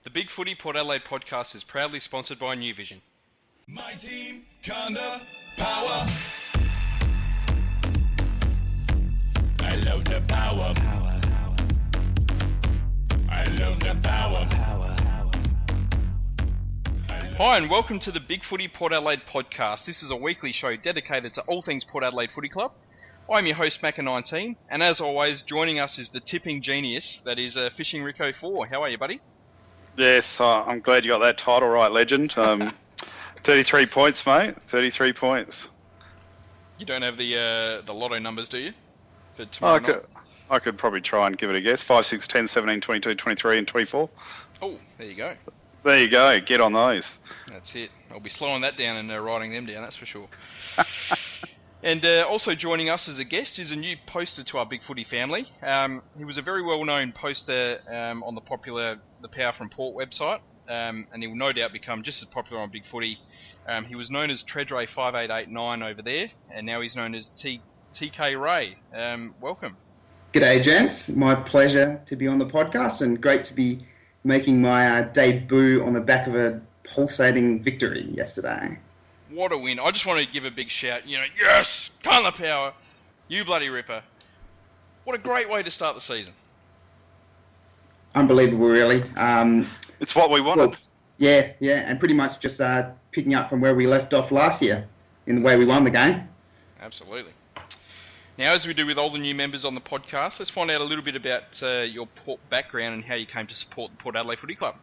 The Big Footy Port Adelaide podcast is proudly sponsored by New Vision. My team, kinda power. I love the power. I love the power. Hi and welcome to the Big Footy Port Adelaide podcast. This is a weekly show dedicated to all things Port Adelaide Footy Club. I'm your host Macca 19, and as always, joining us is the tipping genius that is Fishing Rico 4. How are you, buddy? Yes, I'm glad you got that title right, legend. 33 points, mate. 33 points. You don't have the lotto numbers, do you? For tomorrow night? I could probably try and give it a guess. 5, 6, 10, 17, 22, 23 and 24. Oh, there you go. There you go. Get on those. That's it. I'll be slowing that down and writing them down, that's for sure. And also joining us as a guest is a new poster to our Big Footy family. He was a very well-known poster on the popular The Power from Port website, and he will no doubt become just as popular on Big Footy. He was known as TeeKray 5889 over there, and now he's known as TeeKray. Welcome. G'day, gents. My pleasure to be on the podcast, and great to be making my debut on the back of a pulsating victory yesterday. What a win. I just want to give a big shout. Yes! Carlton Power! You bloody ripper. What a great way to start the season. Unbelievable, really. It's what we wanted. Well, yeah, and pretty much just picking up from where we left off last year in the way we won the game. Absolutely. Now, as we do with all the new members on the podcast, let's find out a little bit about your Port background and how you came to support the Port Adelaide Footy Club.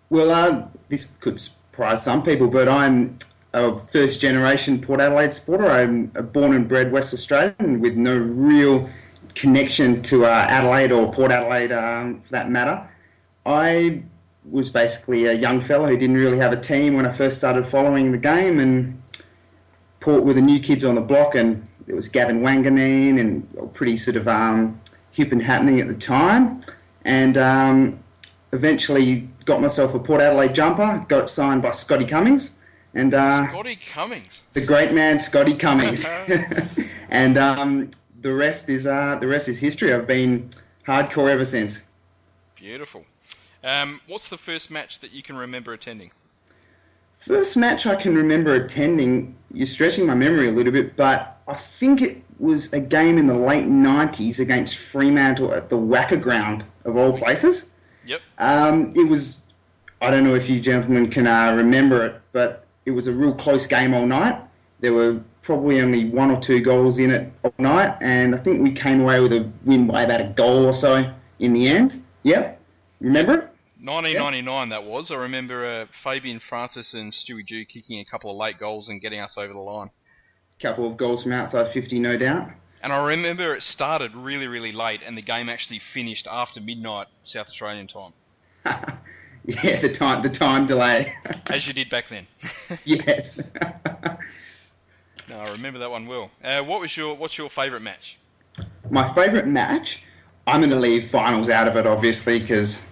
Well, this could surprise some people, but I'm a first-generation Port Adelaide supporter. I'm a born and bred West Australian with no real connection to Adelaide or Port Adelaide for that matter. I was basically a young fella who didn't really have a team when I first started following the game, and Port were the new kids on the block, and it was Gavin Wanganeen and pretty sort of hip and happening at the time, and eventually got myself a Port Adelaide jumper, got it signed by Scotty Cummings. And Scotty Cummings, the great man Scotty Cummings, and the rest is history. I've been hardcore ever since. Beautiful. What's the first match that you can remember attending? First match I can remember attending, you're stretching my memory a little bit, but I think it was a game in the late 90s against Fremantle at the Macca ground, of all places. Yep. It was, I don't know if you gentlemen can remember it, but it was a real close game all night. There were probably only 1 or 2 goals in it all night, and I think we came away with a win by about a goal or so in the end. Yep. Remember it? 1999 that was. I remember Fabian Francis and Stewie Jew kicking a couple of late goals and getting us over the line. Couple of goals from outside 50, no doubt. And I remember it started really, really late, and the game actually finished after midnight South Australian time. Yeah, the time delay. As you did back then. Yes. No, I remember that one well. What's your favourite match? My favourite match? I'm going to leave finals out of it, obviously, because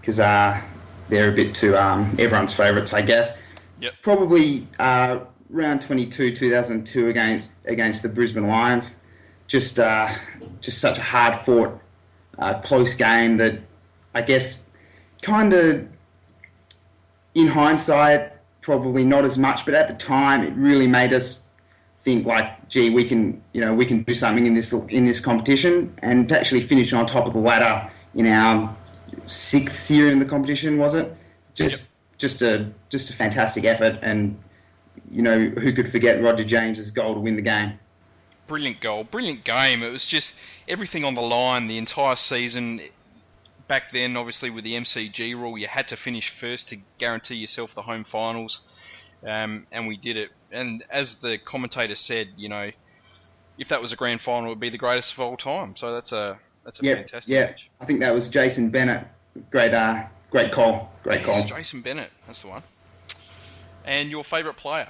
they're a bit too everyone's favourites, I guess. Yep. Probably round 22, 2002 against the Brisbane Lions. Just such a hard-fought, close game that I guess kind of, in hindsight, probably not as much, but at the time it really made us think like, gee, we can do something in this competition, and to actually finish on top of the ladder in our 6th year in the competition, was it? Just a fantastic effort, and who could forget Roger James's goal to win the game? Brilliant goal, brilliant game. It was just everything on the line the entire season. Back then, obviously, with the MCG rule, you had to finish first to guarantee yourself the home finals, and we did it. And as the commentator said, if that was a grand final, it would be the greatest of all time. So that's a fantastic match. I think that was Jason Bennett. Great call. Great call. Jason Bennett, that's the one. And your favourite player?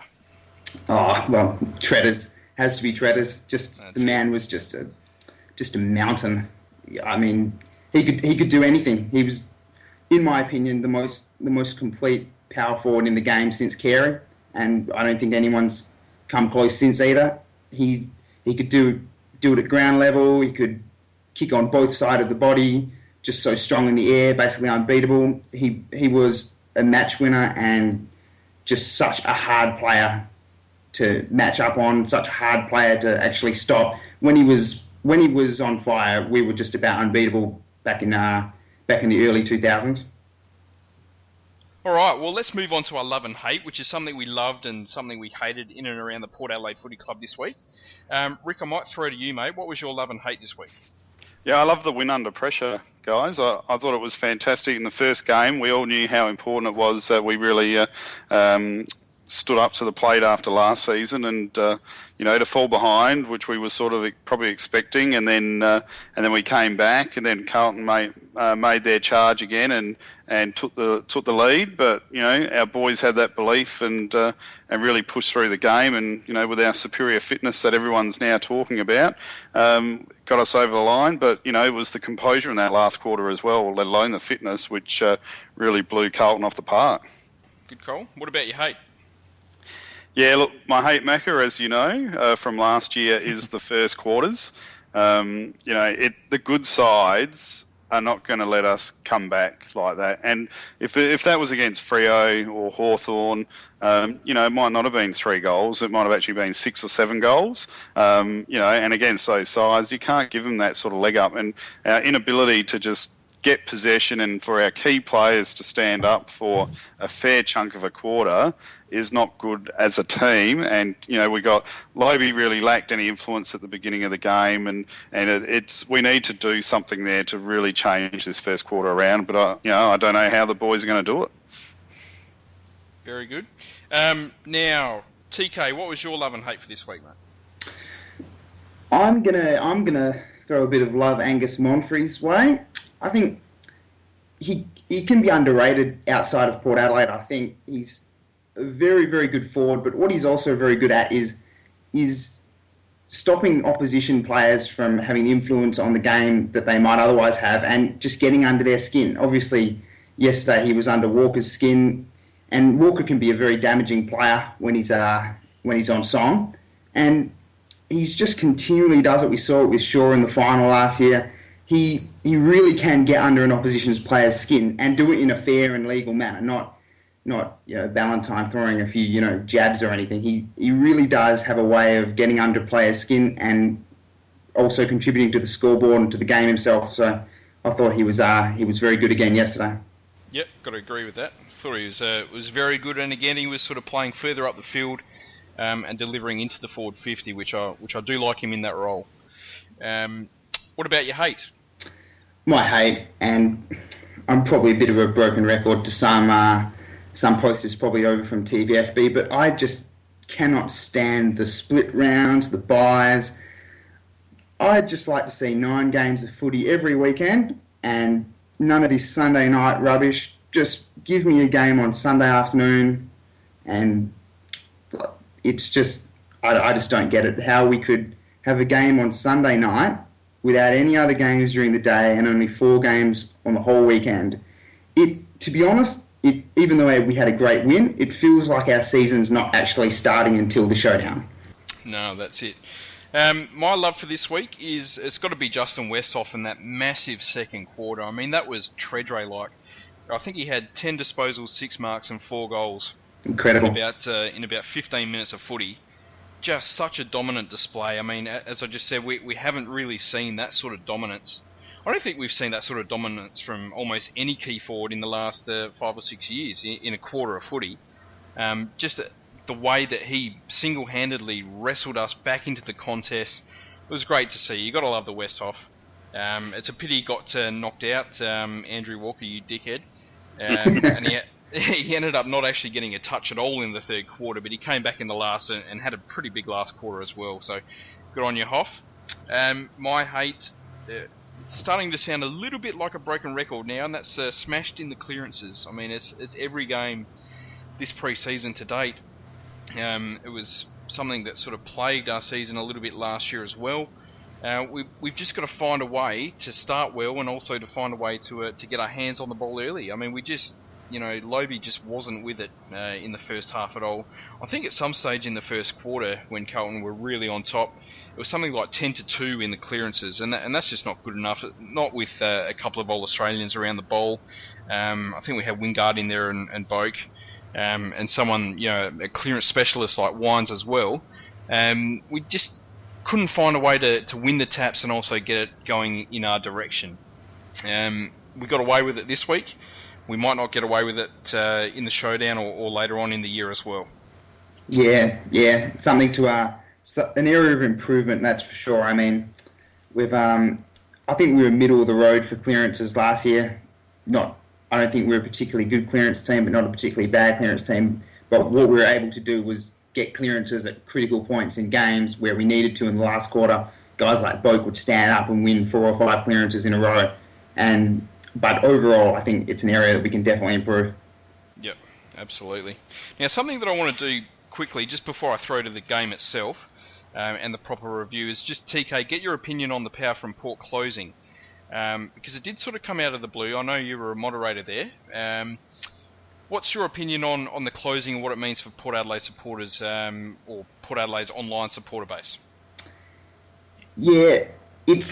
Oh, well, Treaders. Has to be Treaders. The man was just a mountain. I mean, he could do anything. He was, in my opinion, the most complete power forward in the game since Carey, and I don't think anyone's come close since either. He could do it at ground level. He could kick on both sides of the body, just so strong in the air, basically unbeatable. He was a match winner and just such a hard player to match up on, such a hard player to actually stop. When he was on fire, we were just about unbeatable back in the early 2000s. All right, well, let's move on to our love and hate, which is something we loved and something we hated in and around the Port Adelaide Footy Club this week. Rick, I might throw to you, mate. What was your love and hate this week? Yeah, I love the win under pressure, guys. I thought it was fantastic in the first game. We all knew how important it was that we really stood up to the plate after last season, and to fall behind, which we were sort of probably expecting, and then we came back, and then Carlton made their charge again and took the lead. But our boys had that belief and really pushed through the game, and with our superior fitness that everyone's now talking about, got us over the line. But it was the composure in that last quarter as well, let alone the fitness, which really blew Carlton off the park. Good call. What about your hate? Yeah, look, my hate, Macca, as you know, from last year is the first quarters. The good sides are not going to let us come back like that. And if that was against Freo or Hawthorn, it might not have been 3 goals. It might have actually been 6 or 7 goals. And against those sides, you can't give them that sort of leg up. And our inability to just get possession and for our key players to stand up for a fair chunk of a quarter is not good as a team. And Lobie really lacked any influence at the beginning of the game, and we need to do something there to really change this first quarter around. But I don't know how the boys are going to do it. Very good. Now, TeeKray, what was your love and hate for this week, mate? I'm gonna throw a bit of love Angus Monfrey's way. I think he can be underrated outside of Port Adelaide. I think he's a very, very good forward, but what he's also very good at is stopping opposition players from having influence on the game that they might otherwise have, and just getting under their skin. Obviously, yesterday he was under Walker's skin, and Walker can be a very damaging player when he's on song, and he's just continually does it. We saw it with Shaw in the final last year. He really can get under an opposition's player's skin and do it in a fair and legal manner, not Valentine throwing a few jabs or anything. He really does have a way of getting under players' skin and also contributing to the scoreboard and to the game himself. So I thought he was very good again yesterday. Yep, got to agree with that. I thought he was very good, and again he was sort of playing further up the field and delivering into the forward 50, which I do like him in that role. What about your hate? My hate, and I'm probably a bit of a broken record to some posters probably over from TVFB, but I just cannot stand the split rounds, the buys. I'd just like to see 9 games of footy every weekend and none of this Sunday night rubbish. Just give me a game on Sunday afternoon, and it's just, I just don't get it, how we could have a game on Sunday night without any other games during the day and only 4 games on the whole weekend. To be honest, even though we had a great win, it feels like our season's not actually starting until the showdown. No, that's it. My love for this week is, it's got to be Justin Westhoff in that massive second quarter. I mean, that was Treadray-like. I think he had 10 disposals, 6 marks and 4 goals. Incredible. In about 15 minutes of footy. Just such a dominant display. I mean, as I just said, we haven't really seen that sort of dominance. I don't think we've seen that sort of dominance from almost any key forward in the last 5 or 6 years in a quarter of footy. Just the way that he single-handedly wrestled us back into the contest, it was great to see. You got to love the Westhoff. It's a pity he got knocked out, Andrew Walker, you dickhead. And he ended up not actually getting a touch at all in the third quarter, but he came back in the last and had a pretty big last quarter as well. So good on you, Hoff. My hate, it's starting to sound a little bit like a broken record now, and that's smashed in the clearances. I mean, it's every game this pre-season to date. It was something that sort of plagued our season a little bit last year as well. We've just got to find a way to start well, and also to find a way to get our hands on the ball early. I mean, we just Lobie just wasn't with it in the first half at all. I think at some stage in the first quarter, when Carlton were really on top, it was something like 10-2 in the clearances, and that's just not good enough. Not with a couple of All Australians around the ball. I think we had Wingard in there and Boak, and someone, a clearance specialist like Wines as well. We just couldn't find a way to win the taps and also get it going in our direction. We got away with it this week. We might not get away with it in the showdown or later on in the year as well. Yeah, something to an area of improvement, that's for sure. I mean, I think we were middle of the road for clearances last year. I don't think we were a particularly good clearance team, but not a particularly bad clearance team. But what we were able to do was get clearances at critical points in games where we needed to in the last quarter. Guys like Boak would stand up and win 4 or 5 clearances in a row. But overall, I think it's an area that we can definitely improve. Yep, absolutely. Now, something that I want to do quickly, just before I throw to the game itself and the proper review, is just, TeeKray, get your opinion on the power from Port closing. Because it did sort of come out of the blue. I know you were a moderator there. What's your opinion on the closing and what it means for Port Adelaide supporters or Port Adelaide's online supporter base? Yeah, it's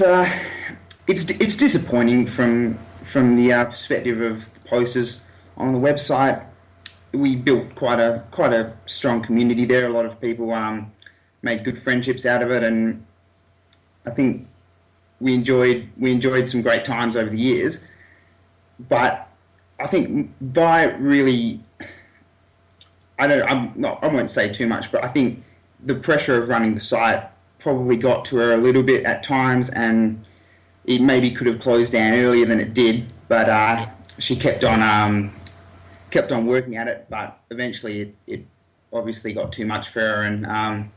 disappointing from the perspective of the posters on the website. We built quite a strong community there. A lot of people made good friendships out of it, and I think we enjoyed some great times over the years. But I think Vi really, I won't say too much, but I think the pressure of running the site probably got to her a little bit at times, and it maybe could have closed down earlier than it did. But she kept on working at it. But eventually, it obviously got too much for her, and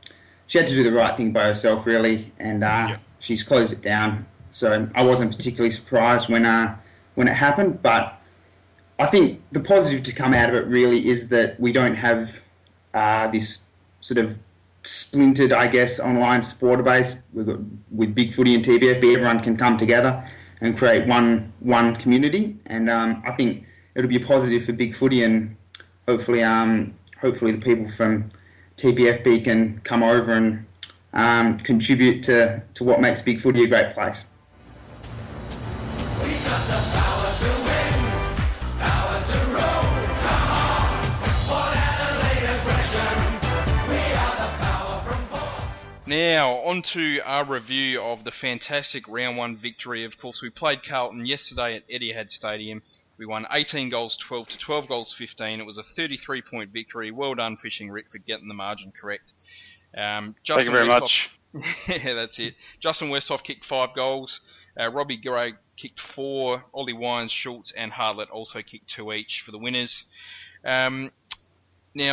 she had to do the right thing by herself, really. And she's closed it down. So I wasn't particularly surprised when it happened. But I think the positive to come out of it really is that we don't have this sort of splintered, I guess, online supporter base. We've got, with Big Footy and TBFB, everyone can come together and create one community. And I think it'll be a positive for Big Footy, and hopefully the people from TBFB can come over and contribute to what makes Big Footy a great place. We got the power to win, power to roll, come on, Port Adelaide aggression, we are the power from Port. Now, on to our review of the fantastic round 1 victory. Of course, we played Carlton yesterday at Etihad Stadium. We won 18 goals 12 to 12 goals 15. It was a 33-point victory. Well done, Fishing Rick, for getting the margin correct. Thank you very much. Yeah, that's it. Justin Westhoff kicked 5 goals. Robbie Gray kicked 4. Ollie Wines, Schultz and Hartlett also kicked 2 each for the winners. Now,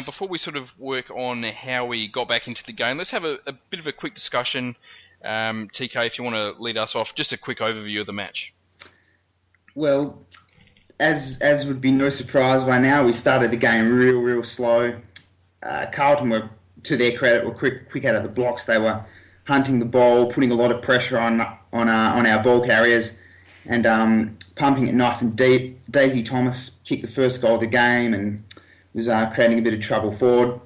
before we sort of work on how we got back into the game, let's have a bit of a quick discussion. TeeKray, if you want to lead us off, just a quick overview of the match. Well, as would be no surprise by now, we started the game real slow. Carlton were, to their credit, were quick out of the blocks. They were hunting the ball, putting a lot of pressure on our ball carriers, and pumping it nice and deep. Daisy Thomas kicked the first goal of the game and was creating a bit of trouble forward.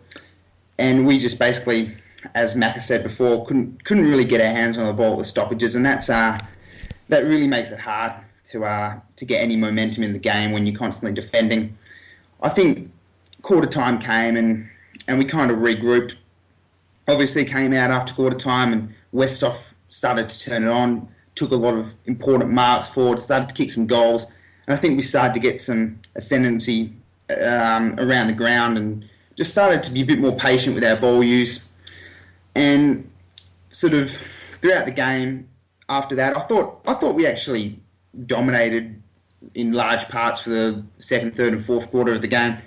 And we just basically, as Macca said before, couldn't really get our hands on the ball at the stoppages, and that really makes it hard to get any momentum in the game when you're constantly defending. I think quarter time came and we kind of regrouped. Obviously came out after quarter time and Westhoff started to turn it on, took a lot of important marks forward, started to kick some goals, and I think we started to get some ascendancy around the ground and just started to be a bit more patient with our ball use. And sort of throughout the game after that, I thought we actually dominated in large parts for the second, third and fourth quarter of the game.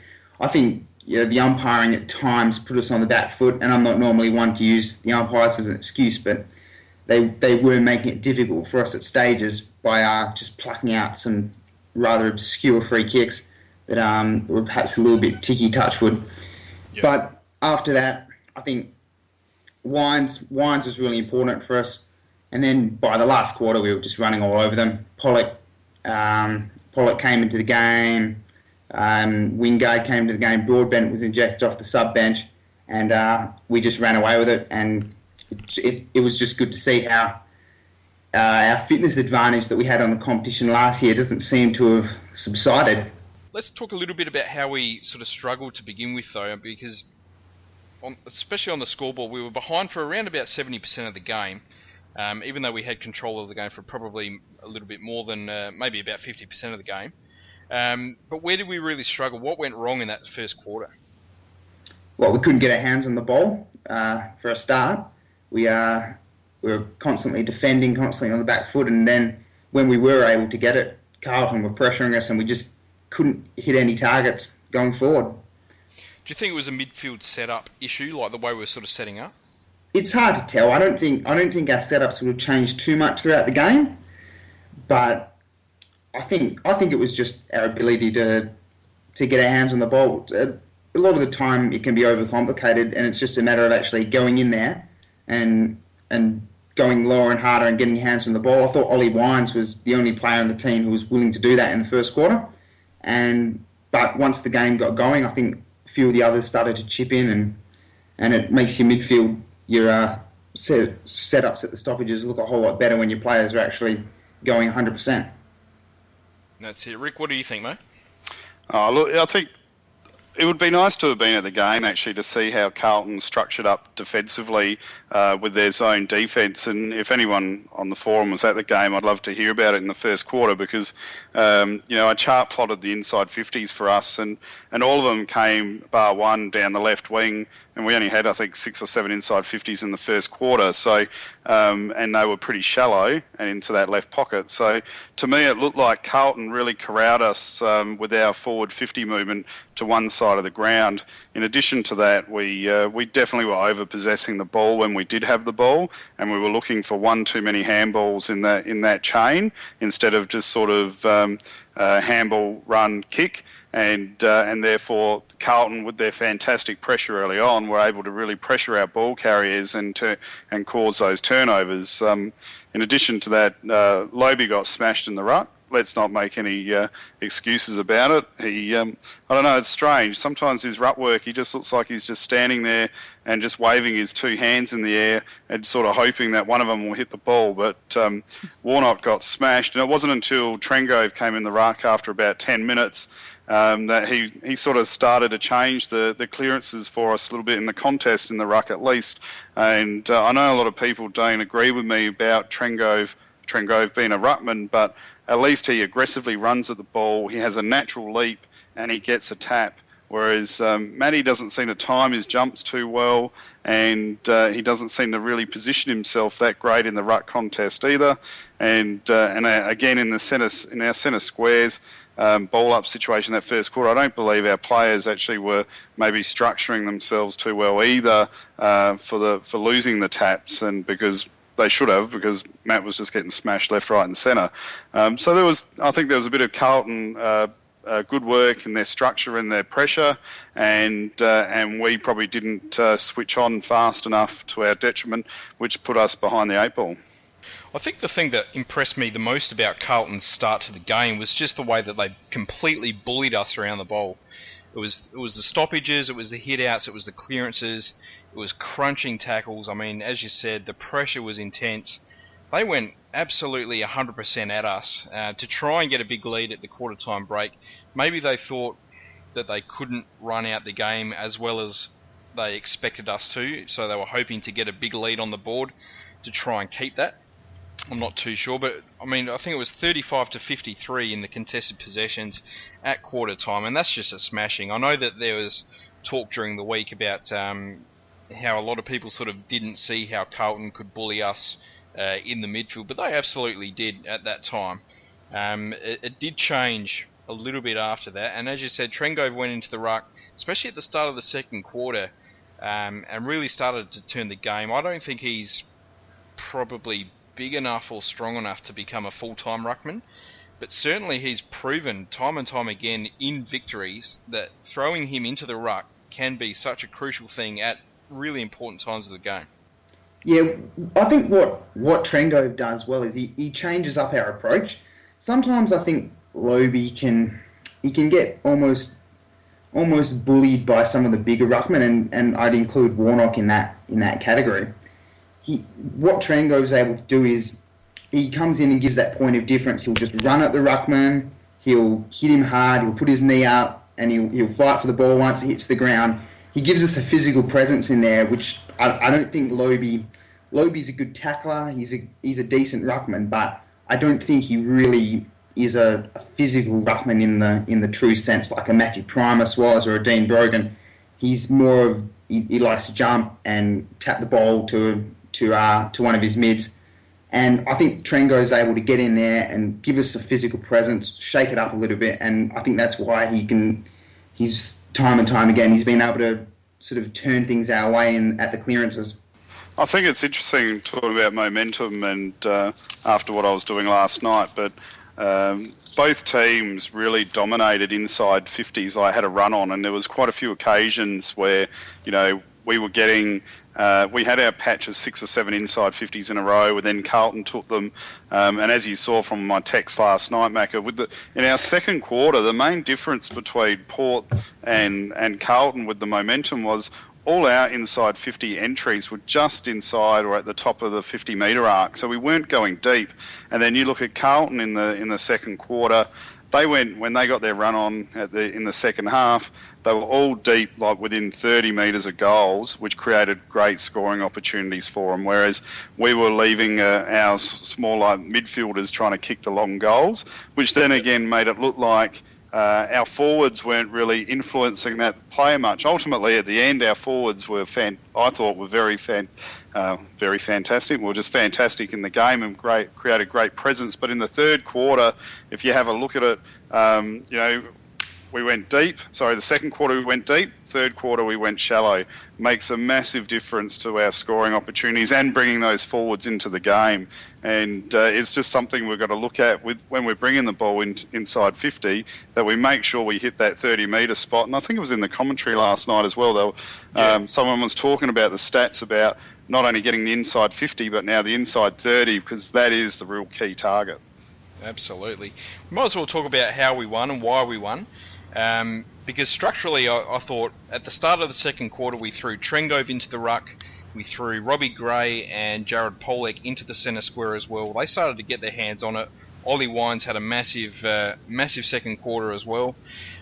I think the umpiring at times put us on the back foot, and I'm not normally one to use the umpires as an excuse, but they were making it difficult for us at stages by just plucking out some rather obscure free kicks that were perhaps a little bit ticky touchwood. Yep. But after that, I think Wines was really important for us. And then by the last quarter, we were just running all over them. Polec came into the game, Wingard came to the game. Broadbent was injected off the sub bench, and we just ran away with it. And it was just good to see how our fitness advantage that we had on the competition last year doesn't seem to have subsided. Let's talk a little bit about how we sort of struggled to begin with, though, because especially on the scoreboard, we were behind for around about 70% of the game, even though we had control of the game for probably a little bit more than maybe about 50% of the game. But where did we really struggle? What went wrong in that first quarter? Well, we couldn't get our hands on the ball for a start. We were constantly defending, constantly on the back foot, and then when we were able to get it, Carlton were pressuring us, and we just couldn't hit any targets going forward. Do you think it was a midfield setup issue, like the way we were sort of setting up? It's hard to tell. I don't think our setups would have changed too much throughout the game, but I think it was just our ability to get our hands on the ball. A lot of the time it can be overcomplicated, and it's just a matter of actually going in there and going lower and harder and getting your hands on the ball. I thought Ollie Wines was the only player on the team who was willing to do that in the first quarter, but once the game got going, I think a few of the others started to chip in, and it makes your midfield, your setups at the stoppages look a whole lot better when your players are actually going 100%. That's it. Rick, what do you think, mate? Oh, look, I think it would be nice to have been at the game, actually, to see how Carlton structured up defensively with their zone defence. And if anyone on the forum was at the game, I'd love to hear about it in the first quarter, because, I chart plotted the inside 50s for us, and all of them came, bar one, down the left wing, and we only had, I think, 6 or 7 inside 50s in the first quarter. So, and they were pretty shallow and into that left pocket. So, to me, it looked like Carlton really corralled us with our forward 50 movement to one side of the ground. In addition to that, we definitely were over-possessing the ball when we did have the ball, and we were looking for one too many handballs in that chain instead of just sort of handball, run, kick. And therefore Carlton, with their fantastic pressure early on, were able to really pressure our ball carriers and cause those turnovers. In addition to that, Lobie got smashed in the ruck. Let's not make any excuses about it. I don't know, it's strange. Sometimes his ruck work, he just looks like he's just standing there and just waving his two hands in the air and sort of hoping that one of them will hit the ball. But Warnock got smashed, and it wasn't until Trengove came in the ruck after about 10 minutes that he sort of started to change the clearances for us a little bit in the contest, in the ruck at least. And I know a lot of people don't agree with me about Trengove being a ruckman, but at least he aggressively runs at the ball, he has a natural leap, and he gets a tap. Whereas Matty doesn't seem to time his jumps too well, and he doesn't seem to really position himself that great in the ruck contest either. And again, in our centre squares, ball up situation that first quarter, I don't believe our players actually were maybe structuring themselves too well either for losing the taps, and because they should have, because Matt was just getting smashed left, right and centre. So I think there was a bit of Carlton good work in their structure and their pressure, and we probably didn't switch on fast enough to our detriment, which put us behind the 8 ball. I think the thing that impressed me the most about Carlton's start to the game was just the way that they completely bullied us around the ball. It was the stoppages, it was the hit-outs, it was the clearances, it was crunching tackles. I mean, as you said, the pressure was intense. They went absolutely 100% at us to try and get a big lead at the quarter-time break. Maybe they thought that they couldn't run out the game as well as they expected us to, so they were hoping to get a big lead on the board to try and keep that. I'm not too sure, but I mean, I think it was 35-53 in the contested possessions at quarter time, and that's just a smashing. I know that there was talk during the week about how a lot of people sort of didn't see how Carlton could bully us in the midfield, but they absolutely did at that time. It did change a little bit after that, and as you said, Trengove went into the ruck, especially at the start of the second quarter, and really started to turn the game. I don't think he's probably big enough or strong enough to become a full-time ruckman, but certainly he's proven time and time again in victories that throwing him into the ruck can be such a crucial thing at really important times of the game. Yeah, I think what Trengove does well is he changes up our approach. Sometimes I think Lobie can he can get almost bullied by some of the bigger ruckmen, and I'd include Warnock in that category. What Trengo is able to do is he comes in and gives that point of difference. He'll just run at the ruckman, he'll hit him hard, he'll put his knee up, and he'll fight for the ball once it hits the ground. He gives us a physical presence in there, which I don't think Lobe's a good tackler. He's a decent ruckman, but I don't think he really is a physical ruckman in the true sense, like a Matthew Primus was or a Dean Brogan. He's more of he likes to jump and tap the ball to one of his mids, and I think Trengo is able to get in there and give us a physical presence, shake it up a little bit, and I think that's why he's time and time again he's been able to sort of turn things our way at the clearances. I think it's interesting talking about momentum and after what I was doing last night, but both teams really dominated inside 50s. I had a run on, and there was quite a few occasions where, we were getting, we had our patch of 6 or 7 inside 50s in a row, and then Carlton took them. And as you saw from my text last night, Macca, in our second quarter, the main difference between Port and Carlton with the momentum was all our inside 50 entries were just inside or at the top of the 50-metre arc, so we weren't going deep. And then you look at Carlton in the second quarter, when they got their run on in the second half, they were all deep, like within 30 metres of goals, which created great scoring opportunities for them, whereas we were leaving our smaller midfielders trying to kick the long goals, which then again made it look like our forwards weren't really influencing that play much. Ultimately, at the end, our forwards were, I thought, were very fantastic. Were just fantastic in the game and created great presence. But in the third quarter, if you have a look at it, we went deep. Sorry, the second quarter we went deep. Third quarter we went shallow. Makes a massive difference to our scoring opportunities and bringing those forwards into the game. And it's just something we've got to look at when we're bringing the ball inside 50, that we make sure we hit that 30-metre spot. And I think it was in the commentary last night as well, though. Someone was talking about the stats about not only getting the inside 50, but now the inside 30, because that is the real key target. Absolutely. We might as well talk about how we won and why we won. Because structurally, I thought at the start of the second quarter we threw Trengove into the ruck, we threw Robbie Gray and Jared Polec into the centre square as well. They started to get their hands on it. Ollie Wines had a massive second quarter as well.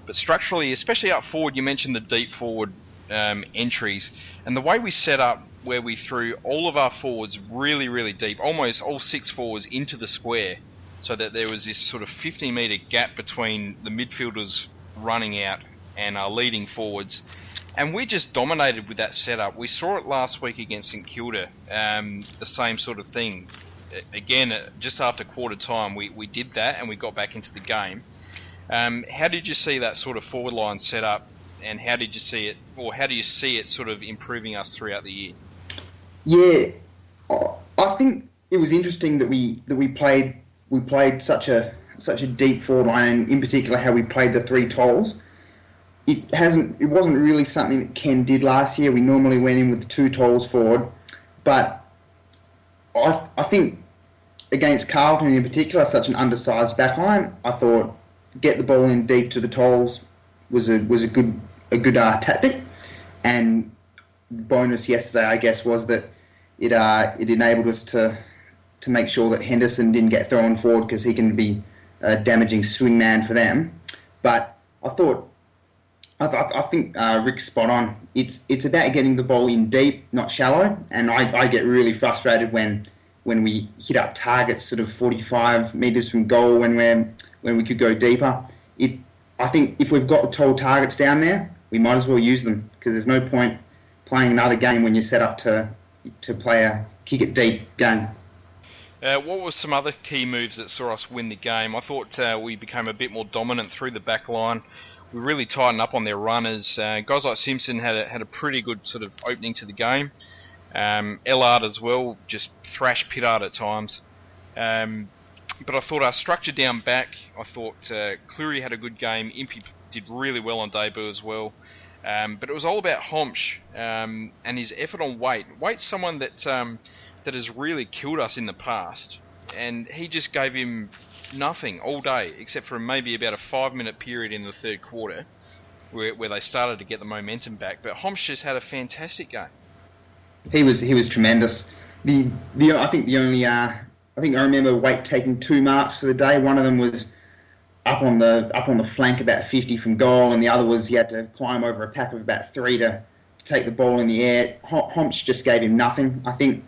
But structurally, especially up forward, you mentioned the deep forward entries, and the way we set up, where we threw all of our forwards really, really deep, almost all 6 forwards into the square, so that there was this sort of 50-metre gap between the midfielders running out and our leading forwards, and we just dominated with that setup. We saw it last week against St Kilda, the same sort of thing. Again, just after quarter time, we did that and we got back into the game. How did you see that sort of forward line set up, and how did you see it, or how do you see it sort of improving us throughout the year? Yeah, I think it was interesting that we played such a deep forward line, and in particular how we played the 3 tolls. It wasn't really something that Ken did last year. We normally went in with the 2 tolls forward, but I think against Carlton in particular, such an undersized backline, I thought get the ball in deep to the tolls was a good tactic. And bonus yesterday, I guess, was that it enabled us to make sure that Henderson didn't get thrown forward, because he can be a damaging swing man for them. But I think Rick's spot on. It's about getting the ball in deep, not shallow. And I get really frustrated when we hit up targets sort of 45 metres from goal when we could go deeper. I think if we've got the toll targets down there, we might as well use them, because there's no point playing another game when you're set up to play a kick it deep game. What were some other key moves that saw us win the game? I thought we became a bit more dominant through the back line. We really tightened up on their runners. Guys like Simpson had a pretty good sort of opening to the game. Ellard as well, just thrashed Pittard at times. But I thought our structure down back, I thought Clurey had a good game. Impey did really well on debut as well. But it was all about Homsch and his effort on Waite. Waite's someone that has really killed us in the past, and he just gave him nothing all day, except for maybe about a 5-minute period in the third quarter, where they started to get the momentum back. But Homsch just had a fantastic game. He was tremendous. I think I remember Wake taking 2 marks for the day. One of them was up on the flank about 50 from goal, and the other was he had to climb over a pack of about 3 to take the ball in the air. Homsch just gave him nothing. I think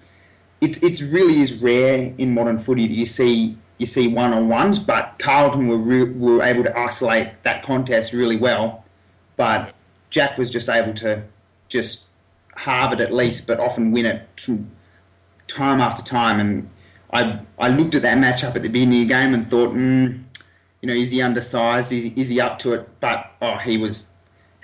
it really is rare in modern footy that you see one-on-ones, but Carlton were able to isolate that contest really well. But Jack was just able to just halve it at least, but often win it from time after time. And I looked at that matchup at the beginning of the game and thought, is he undersized? Is he up to it? But he was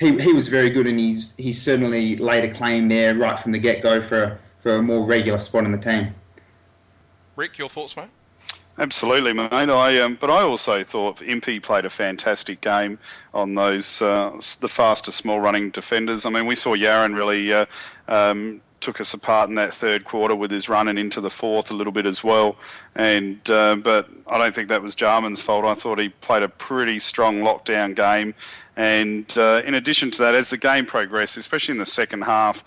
very good, and he's certainly laid a claim there right from the get-go for a more regular spot in the team. Rick, your thoughts, mate? Absolutely, mate. But I also thought Impey played a fantastic game on those the faster, small-running defenders. I mean, we saw Yaron really took us apart in that third quarter with his run and into the fourth a little bit as well. And but I don't think that was Jarman's fault. I thought he played a pretty strong lockdown game. And in addition to that, as the game progressed, especially in the second half,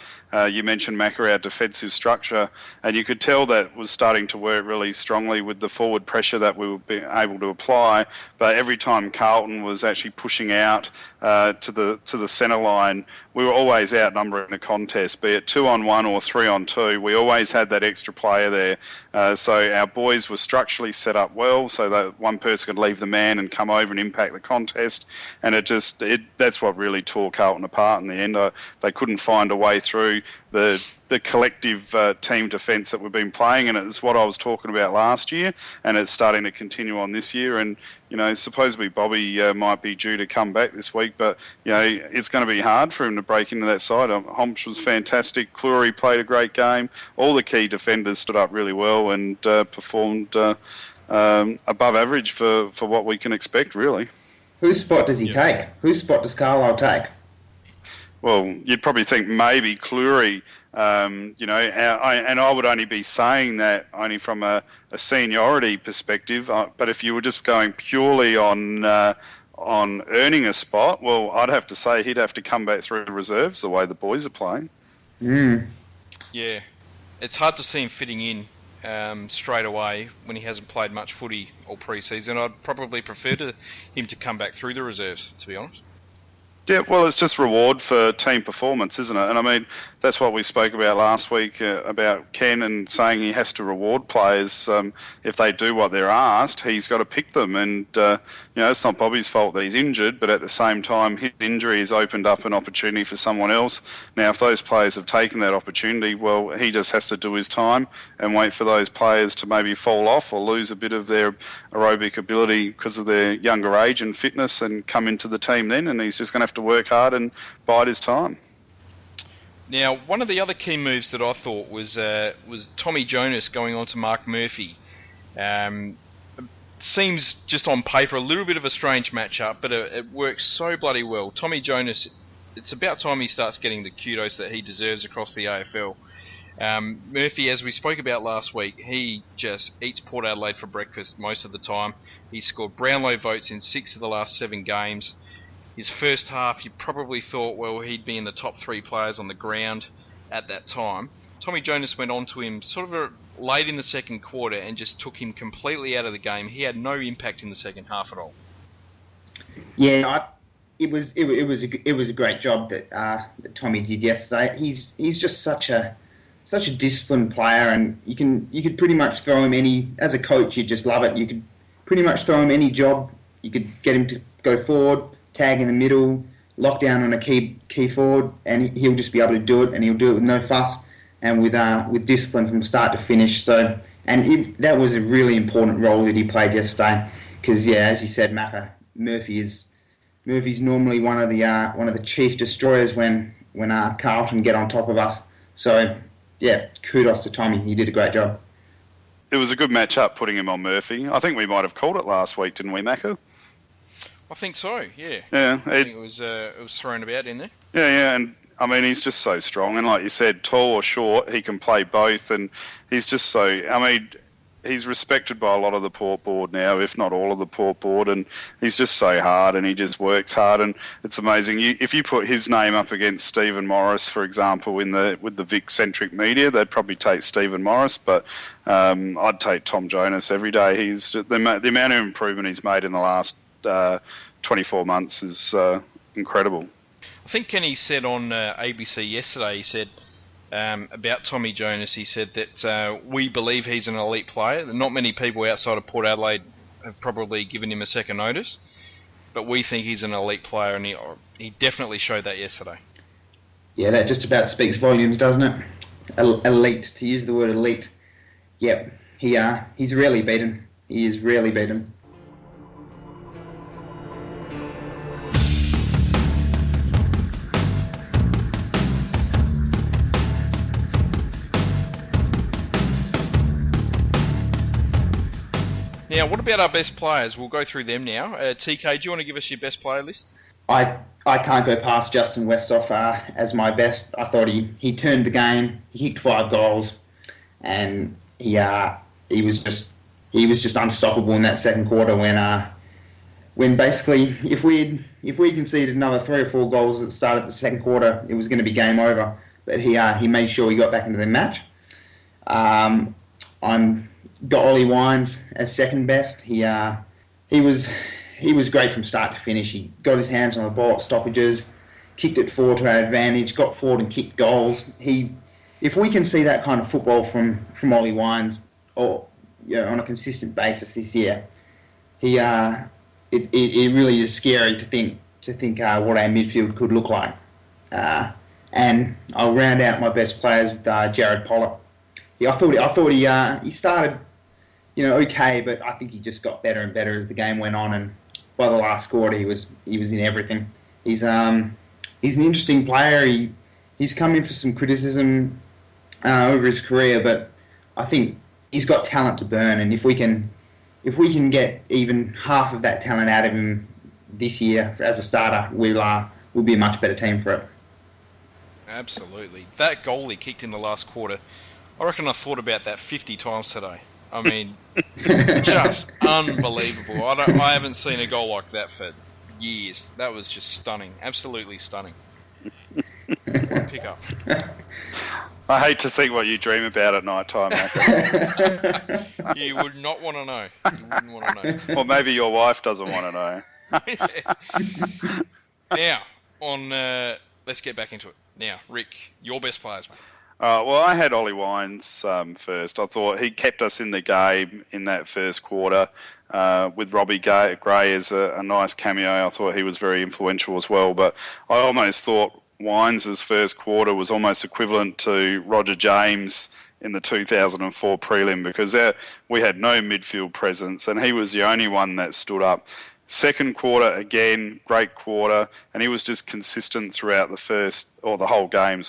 you mentioned Macca, our defensive structure, and you could tell that was starting to work really strongly with the forward pressure that we were able to apply. But every time Carlton was actually pushing out to the centre line, we were always outnumbering the contest, be it 2-on-1 or 3-on-2. We always had that extra player there. So our boys were structurally set up well, so that one person could leave the man and come over and impact the contest. And that's what really tore Carlton apart in the end. They couldn't find a way through the collective team defence that we've been playing, and it's what I was talking about last year, and it's starting to continue on this year. And supposedly Bobby might be due to come back this week, but it's going to be hard for him to break into that side. Homsch was fantastic. Clurey played a great game. All the key defenders stood up really well and performed above average for what we can expect, really. Whose spot does he take? Whose spot does Carlisle take? Well, you'd probably think maybe Clurey, and I would only be saying that only from a seniority perspective. But if you were just going purely on earning a spot, well, I'd have to say he'd have to come back through the reserves the way the boys are playing. Yeah, it's hard to see him fitting in straight away when he hasn't played much footy all pre-season. I'd probably prefer him to come back through the reserves, to be honest. Yeah, well, it's just reward for team performance, isn't it? And I mean, that's what we spoke about last week about Ken and saying he has to reward players if they do what they're asked. He's got to pick them, and it's not Bobby's fault that he's injured, but at the same time, his injury has opened up an opportunity for someone else. Now, if those players have taken that opportunity, well, he just has to do his time and wait for those players to maybe fall off or lose a bit of their aerobic ability because of their younger age and fitness, and come into the team then, and he's just going to have to work hard and bide his time. Now, one of the other key moves that I thought was Tommy Jonas going on to Mark Murphy. Seems just on paper a little bit of a strange matchup, but it works so bloody well. Tommy Jonas, it's about time he starts getting the kudos that he deserves across the AFL. Murphy, as we spoke about last week, he just eats Port Adelaide for breakfast most of the time. He scored Brownlow votes in 6 of the last 7 games. His first half, you probably thought, well, he'd be in the top 3 players on the ground at that time. Tommy Jonas went on to him sort of late in the second quarter and just took him completely out of the game. He had no impact in the second half at all. Yeah, it was a great job that Tommy did yesterday. He's just such a disciplined player, and you could pretty much throw him any. As a coach, you'd just love it. You could pretty much throw him any job. You could get him to go forward, tag in the middle, lock down on a key forward, and he'll just be able to do it, and he'll do it with no fuss and with discipline from start to finish. So, that was a really important role that he played yesterday, because as you said, Macca, Murphy's normally one of the chief destroyers when Carlton get on top of us. So kudos to Tommy. He did a great job. It was a good match-up putting him on Murphy. I think we might have called it last week, didn't we, Macca? I think so, yeah. Yeah. I think it was thrown about in there. Yeah, and I mean, he's just so strong, and like you said, tall or short, he can play both, and he's just so, I mean, he's respected by a lot of the Port Board now, if not all of the Port Board, and he's just so hard and he just works hard, and it's amazing. If you put his name up against Stephen Morris, for example, with the Vic-centric media, they'd probably take Stephen Morris, but I'd take Tom Jonas every day. The amount of improvement he's made in the last 24 months is incredible. I think Kenny said on ABC yesterday, he said about Tommy Jonas, he said that we believe he's an elite player. Not many people outside of Port Adelaide have probably given him a second notice, but we think he's an elite player, and he definitely showed that yesterday. Yeah, that just about speaks volumes, doesn't it? Elite, to use the word elite. Yep, he's rarely beaten. He is rarely beaten. Now, what about our best players? We'll go through them now. TeeKray, do you want to give us your best player list? I can't go past Justin Westhoff as my best. I thought he turned the game. He kicked 5 goals, and he was just unstoppable in that second quarter when basically if we conceded another 3 or 4 goals at the start of the second quarter, it was going to be game over. But he made sure he got back into the match. I'm got Ollie Wines as second best. He was great from start to finish. He got his hands on the ball at stoppages, kicked it forward to our advantage, got forward and kicked goals. If we can see that kind of football from Ollie Wines or on a consistent basis this year, it really is scary to think what our midfield could look like. And I'll round out my best players with Jared Polec. I thought he started okay, but I think he just got better and better as the game went on, and by the last quarter he was in everything. He's an interesting player. He's come in for some criticism over his career, but I think he's got talent to burn, and if we can get even half of that talent out of him this year as a starter, we'll be a much better team for it. Absolutely. That goal he kicked in the last quarter, I reckon I thought about that 50 times today. I mean, just unbelievable. I haven't seen a goal like that for years. That was just stunning. Absolutely stunning. What a pick up. I hate to think what you dream about at night time, Macca. You would not want to know. You wouldn't want to know. Or maybe your wife doesn't want to know. Now, let's get back into it. Now, Rick, your best players, mate. Well, I had Ollie Wines first. I thought he kept us in the game in that first quarter with Robbie Gray as a nice cameo. I thought he was very influential as well. But I almost thought Wines' first quarter was almost equivalent to Roger James in the 2004 prelim, because we had no midfield presence and he was the only one that stood up. Second quarter, again, great quarter, and he was just consistent throughout the whole game,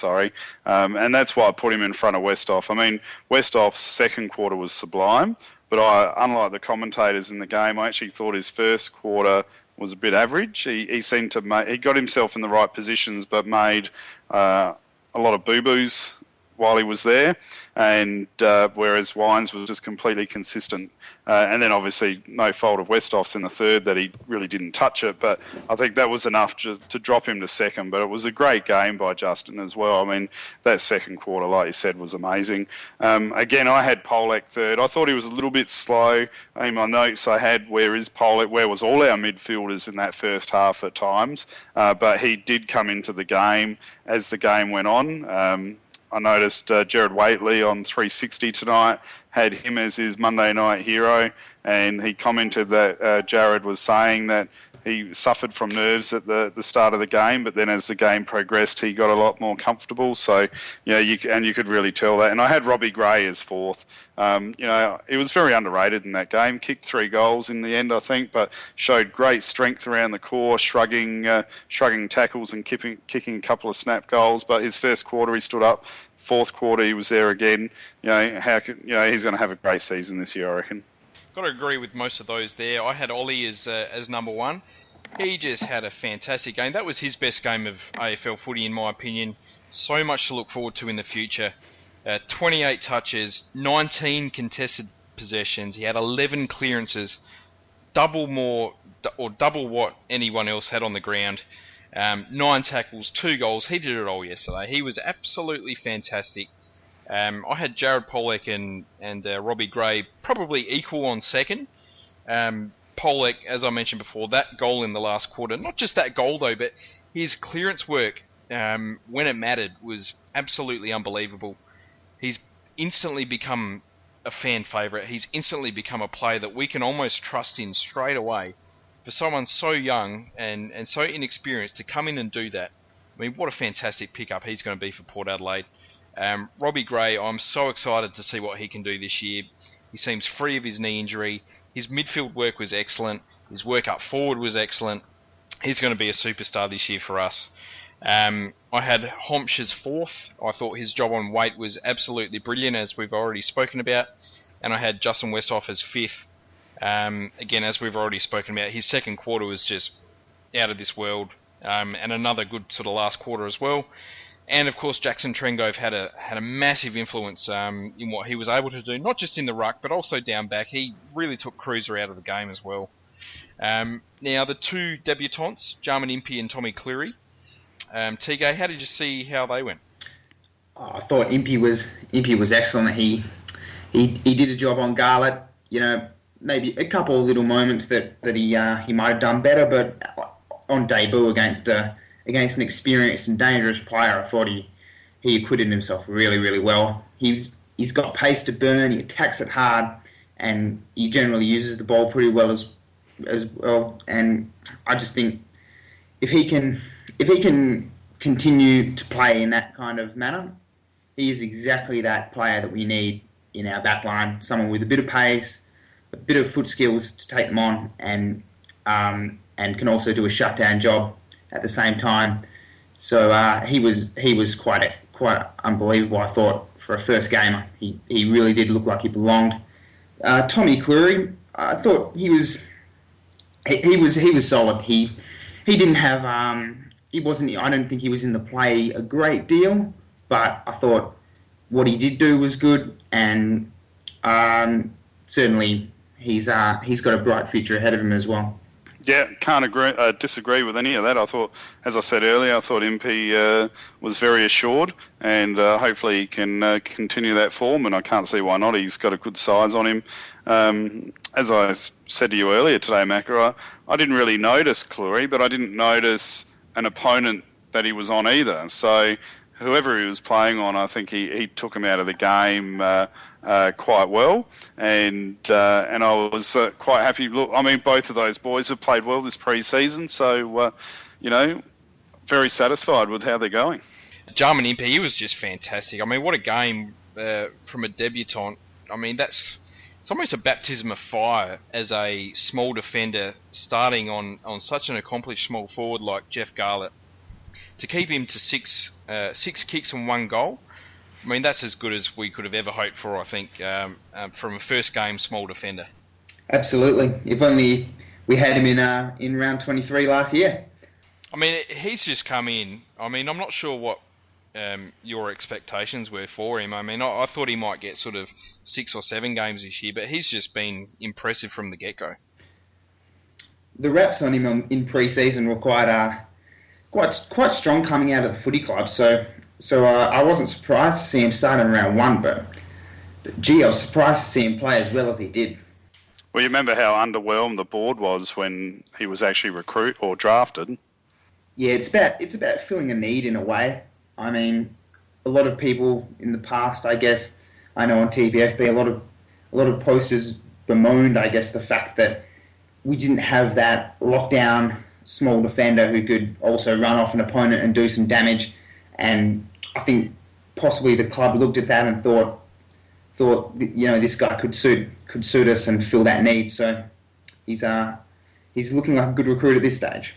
and that's why I put him in front of Westhoff. I mean, Westhoff's second quarter was sublime, but unlike the commentators in the game, I actually thought his first quarter was a bit average. He seemed to he got himself in the right positions, but made a lot of boo-boos while he was there, and whereas Wines was just completely consistent. And then obviously no fault of Westhoff's in the third that he really didn't touch it, but I think that was enough to drop him to second. But it was a great game by Justin as well. I mean, that second quarter, like you said, was amazing. Again, I had Polec third. I thought he was a little bit slow. In my notes I had, where is Polec? Where was all our midfielders in that first half at times? But he did come into the game as the game went on. I noticed Jared Waitley on 360 tonight had him as his Monday night hero, and he commented that Jared was saying that he suffered from nerves at the start of the game, but then as the game progressed, he got a lot more comfortable. So, you could really tell that. And I had Robbie Gray as fourth. He was very underrated in that game. Kicked 3 goals in the end, I think, but showed great strength around the core, shrugging tackles and kicking a couple of snap goals. But his first quarter, he stood up. Fourth quarter, he was there again. He's going to have a great season this year, I reckon. Got to agree with most of those there. I had Ollie as number one. He just had a fantastic game. That was his best game of AFL footy, in my opinion. So much to look forward to in the future. 28 touches, 19 contested possessions. He had 11 clearances, double what anyone else had on the ground. 9 tackles, 2 goals. He did it all yesterday. He was absolutely fantastic. I had Jared Polec and Robbie Gray probably equal on second. Polec, as I mentioned before, that goal in the last quarter, not just that goal though, but his clearance work when it mattered was absolutely unbelievable. He's instantly become a fan favourite. He's instantly become a player that we can almost trust in straight away. For someone so young and so inexperienced to come in and do that, I mean, what a fantastic pickup he's going to be for Port Adelaide. Robbie Gray, I'm so excited to see what he can do this year. He seems free of his knee injury. His midfield work was excellent. His work up forward was excellent. He's going to be a superstar this year for us. I had Homsch as 4th. I thought his job on weight was absolutely brilliant, as we've already spoken about. And I had Justin Westhoff as 5th. Again, as we've already spoken about, his second quarter was just out of this world. And another good sort of last quarter as well. And of course, Jackson Trengove had a massive influence in what he was able to do, not just in the ruck, but also down back. He really took Cruiser out of the game as well. Now, the 2 debutants, Jarman Impey and Tommy Clurey. TeeKray, how did you see how they went? I thought Impey was excellent. He did a job on Garlett. You know, maybe a couple of little moments that he might have done better, but on debut against an experienced and dangerous player, I thought he acquitted himself really, really well. He's got pace to burn. He attacks it hard, and he generally uses the ball pretty well as well. And I just think if he can continue to play in that kind of manner, he is exactly that player that we need in our back line. Someone with a bit of pace, a bit of foot skills to take them on, and can also do a shutdown job at the same time. So he was quite unbelievable, I thought, for a first gamer. He really did look like he belonged. Tommy Clurey, I thought he was solid. He didn't have he wasn't. I don't think he was in the play a great deal, but I thought what he did do was good, and certainly he's got a bright future ahead of him as well. Yeah, can't disagree with any of that. I thought, as I said earlier, I thought Impey was very assured, and hopefully he can continue that form, and I can't see why not. He's got a good size on him. As I said to you earlier today, Macca, I didn't really notice Clurey, but I didn't notice an opponent that he was on either. So whoever he was playing on, I think he took him out of the game quite well, and I was quite happy. Look, I mean, both of those boys have played well this pre-season, so very satisfied with how they're going. Jarman Impey, he was just fantastic. I mean, what a game from a debutant. I mean, it's almost a baptism of fire as a small defender starting on such an accomplished small forward like Jeff Garlett. To keep him to six kicks and 1 goal, I mean, that's as good as we could have ever hoped for, I think, from a first game small defender. Absolutely. If only we had him in round 23 last year. I mean, he's just come in. I mean, I'm not sure what your expectations were for him. I mean, I thought he might get sort of 6 or 7 games this year, but he's just been impressive from the get-go. The reps on him in pre-season were quite strong coming out of the footy club, so I wasn't surprised to see him start in round 1, but gee, I was surprised to see him play as well as he did. Well, you remember how underwhelmed the board was when he was actually recruited or drafted. Yeah, it's about filling a need in a way. I mean, a lot of people in the past, I guess, I know on TVFB, a lot of posters bemoaned, I guess, the fact that we didn't have that lockdown small defender who could also run off an opponent and do some damage. And I think possibly the club looked at that and thought this guy could suit us and fill that need. So he's looking like a good recruit at this stage.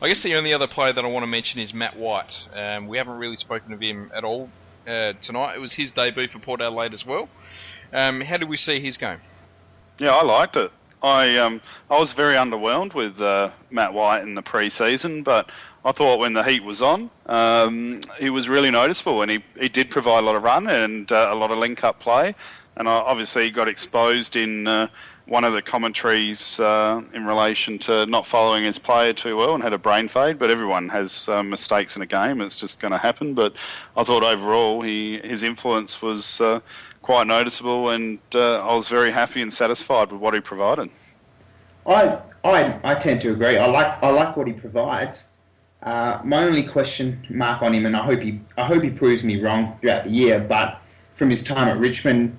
I guess the only other player that I want to mention is Matt White. We haven't really spoken of him at all tonight. It was his debut for Port Adelaide as well. How did we see his game? Yeah, I liked it. I was very underwhelmed with Matt White in the pre-season, but I thought when the heat was on, he was really noticeable, and he did provide a lot of run and a lot of link-up play. And obviously he got exposed in one of the commentaries in relation to not following his player too well and had a brain fade. But everyone has mistakes in a game. It's just going to happen. But I thought overall his influence was quite noticeable, and I was very happy and satisfied with what he provided. I tend to agree. I like what he provides. My only question mark on him, and I hope he proves me wrong throughout the year, but from his time at Richmond,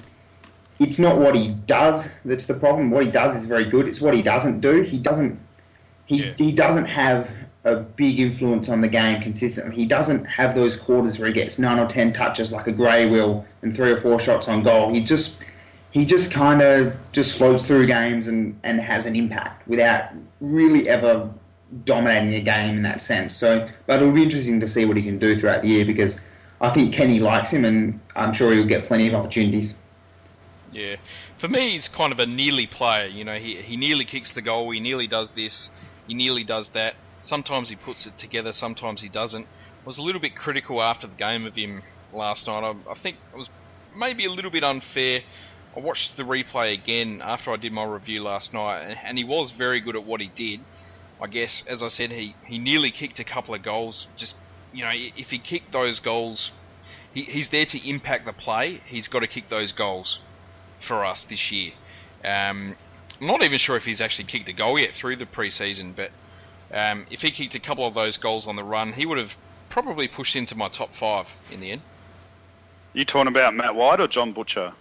it's not what he does that's the problem. What he does is very good. It's what he doesn't do. He doesn't have a big influence on the game consistently. He doesn't have those quarters where he gets 9 or 10 touches like a Gray will and 3 or 4 shots on goal. He just kind of just floats through games and has an impact without really ever dominating a game in that sense. So, but it'll be interesting to see what he can do throughout the year, because I think Kenny likes him, and I'm sure he'll get plenty of opportunities. Yeah, for me, he's kind of a nearly player. You know, he nearly kicks the goal. He nearly does this. He nearly does that. Sometimes he puts it together. Sometimes he doesn't. I was a little bit critical after the game of him last night. I think it was maybe a little bit unfair. I watched the replay again after I did my review last night, and he was very good at what he did. I guess, as I said, he nearly kicked a couple of goals. Just, you know, if he kicked those goals, he's there to impact the play. He's got to kick those goals for us this year. I'm not even sure if he's actually kicked a goal yet through the pre-season, but if he kicked a couple of those goals on the run, he would have probably pushed into my top 5 in the end. You talking about Matt White or John Butcher?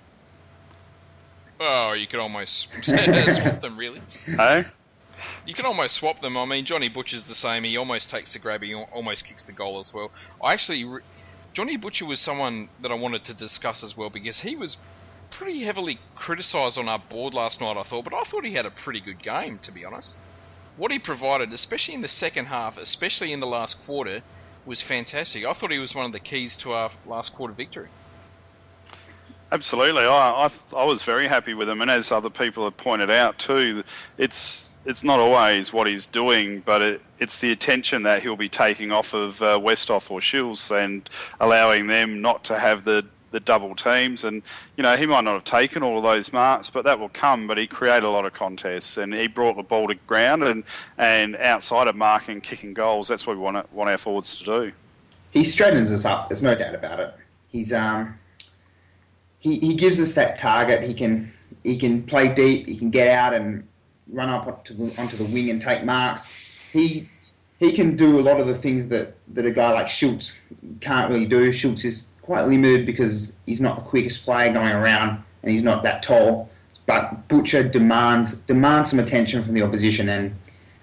Oh, you could almost swap them, really. Hey? You can almost swap them. I mean, Johnny Butcher's the same. He almost takes the grab. He almost kicks the goal as well. Johnny Butcher was someone that I wanted to discuss as well, because he was pretty heavily criticised on our board last night, I thought. But I thought he had a pretty good game, to be honest. What he provided, especially in the second half, especially in the last quarter, was fantastic. I thought he was one of the keys to our last quarter victory. Absolutely. I was very happy with him, and as other people have pointed out too, it's not always what he's doing, but it's the attention that he'll be taking off of Westhoff or Shields and allowing them not to have the double teams. And, you know, he might not have taken all of those marks, but that will come. But he created a lot of contests, and he brought the ball to ground, and outside of marking, kicking goals, that's what we want our forwards to do. He straightens us up. There's no doubt about it. He's he gives us that target. He can play deep. He can get out and run up onto the wing and take marks. He can do a lot of the things that a guy like Schultz can't really do. Schultz is quite limited because he's not the quickest player going around, and he's not that tall. But Butcher demands some attention from the opposition, and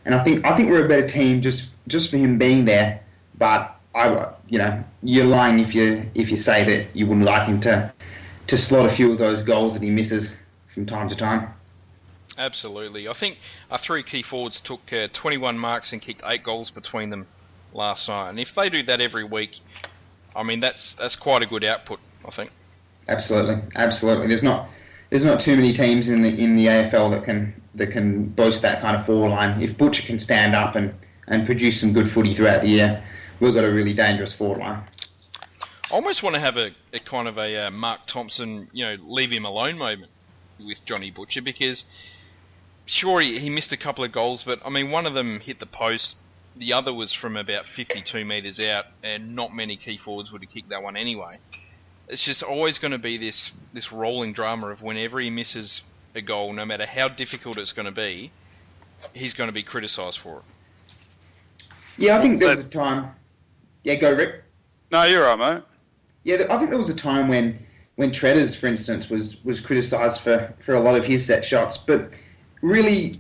I think we're a better team just for him being there. But you're lying if you say that you wouldn't like him to slot a few of those goals that he misses from time to time. Absolutely. I think our 3 key forwards took 21 marks and kicked 8 goals between them last night. And if they do that every week, I mean, that's quite a good output, I think. Absolutely. There's not too many teams in the AFL that can boast that kind of forward line. If Butcher can stand up and produce some good footy throughout the year, we've got a really dangerous forward line. I almost want to have a kind of a Mark Thompson, leave him alone moment with Johnny Butcher, because sure, he missed a couple of goals, but I mean, one of them hit the post, the other was from about 52 metres out, and not many key forwards would have kicked that one anyway. It's just always going to be this rolling drama of whenever he misses a goal, no matter how difficult it's going to be, he's going to be criticised for it. Yeah, I think there was a time... Yeah, go Rick. No, you're right, mate. Yeah, I think there was a time when Treaders, for instance, was criticised for a lot of his set shots, but really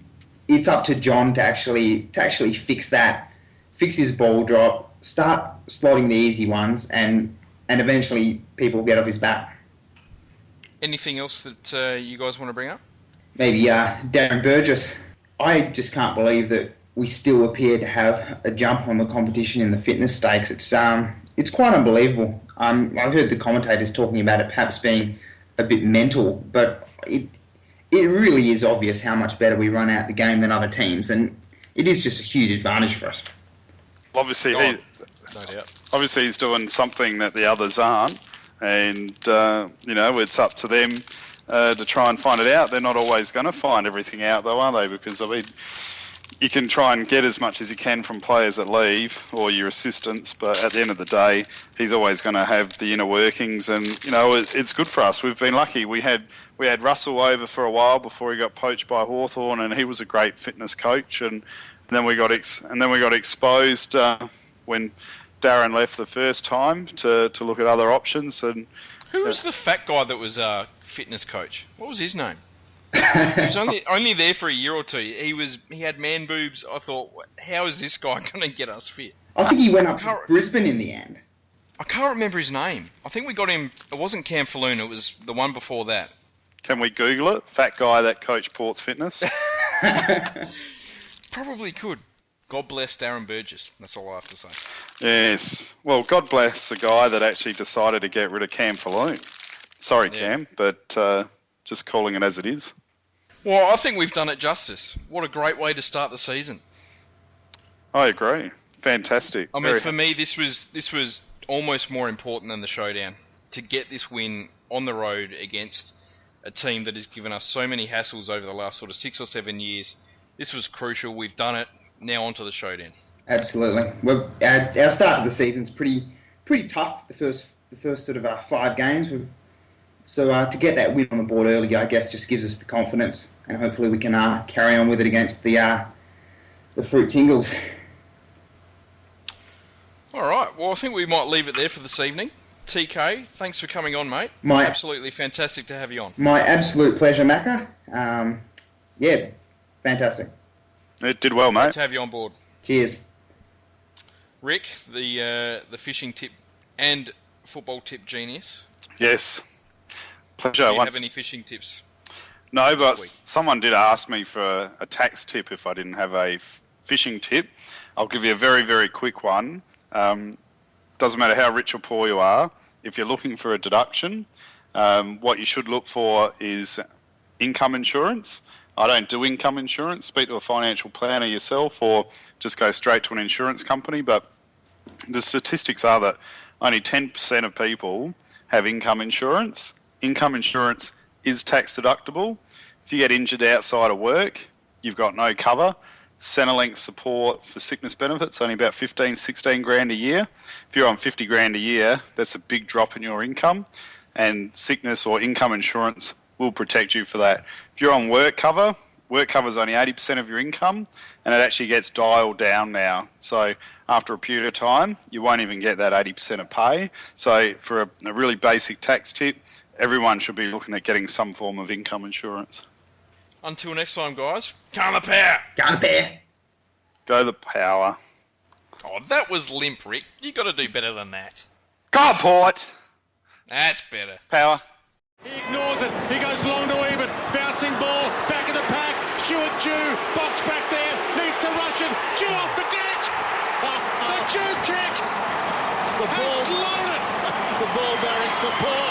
it's up to John to actually fix that, fix his ball drop, start slotting the easy ones, and eventually people will get off his back. Anything else that you guys want to bring up? Maybe Darren Burgess. I just can't believe that we still appear to have a jump on the competition in the fitness stakes. It's quite unbelievable. I've heard the commentators talking about it perhaps being a bit mental, but it really is obvious how much better we run out the game than other teams, and it is just a huge advantage for us. Obviously, no doubt. Obviously he's doing something that the others aren't, and it's up to them to try and find it out. They're not always going to find everything out, though, are they? Because, I mean, you can try and get as much as you can from players that leave or your assistants, but at the end of the day, he's always going to have the inner workings, and it's good for us. We've been lucky. We had Russell over for a while before he got poached by Hawthorn, and he was a great fitness coach, and then we got exposed when Darren left the first time to look at other options. And who was the fat guy that was a fitness coach? What was his name? He was only there for a year or two. He had man boobs. I thought, how is this guy going to get us fit? I think he went up to Brisbane in the end. I can't remember his name. I think we got him. It wasn't Cam Falloon. It was the one before that. Can we Google it? Fat guy that coached Ports Fitness. Probably could. God bless Darren Burgess. That's all I have to say. Yes. Well, God bless the guy that actually decided to get rid of Cam Falloon. Sorry, yeah. Cam, but just calling it as it is. Well, I think we've done it justice. What a great way to start the season. I agree. Fantastic. I mean, for me, this was almost more important than the showdown. To get this win on the road against a team that has given us so many hassles over the last sort of 6 or 7 years, this was crucial. We've done it. Now on to the showdown. Absolutely. Well, our start of the season's pretty tough. The first sort of 5 games. So to get that win on the board early, I guess, just gives us the confidence, and hopefully we can carry on with it against the Fruit Tingles. All right. Well, I think we might leave it there for this evening. TeeKray, thanks for coming on, mate. Absolutely fantastic to have you on. My absolute pleasure, Macca. Yeah, fantastic. It did well, mate. Great to have you on board. Cheers. Rick, the fishing tip and football tip genius. Yes. Pleasure. Do you have any fishing tips? No, but someone did ask me for a tax tip if I didn't have a fishing tip. I'll give you a very, very quick one. Doesn't matter how rich or poor you are. If you're looking for a deduction, what you should look for is income insurance. I don't do income insurance. Speak to a financial planner yourself or just go straight to an insurance company. But the statistics are that only 10% of people have income insurance. Income insurance is tax deductible. If you get injured outside of work, you've got no cover. Centrelink support for sickness benefits, only about 15, 16 grand a year. If you're on 50 grand a year, that's a big drop in your income, and sickness or income insurance will protect you for that. If you're on work cover is only 80% of your income, and it actually gets dialed down now. So after a period of time, you won't even get that 80% of pay. So for a really basic tax tip, everyone should be looking at getting some form of income insurance. Until next time, guys. Go the power! Go the power! Go the power. Oh, that was limp, Rick. You got to do better than that. Go Port! That's better. Power. He ignores it. He goes long to even. Bouncing ball. Back of the pack. Stuart Jew. Box back there. Needs to rush it. Jew off the deck. The Jew kick. The ball. Has slowed it. The ball barracks for Paul.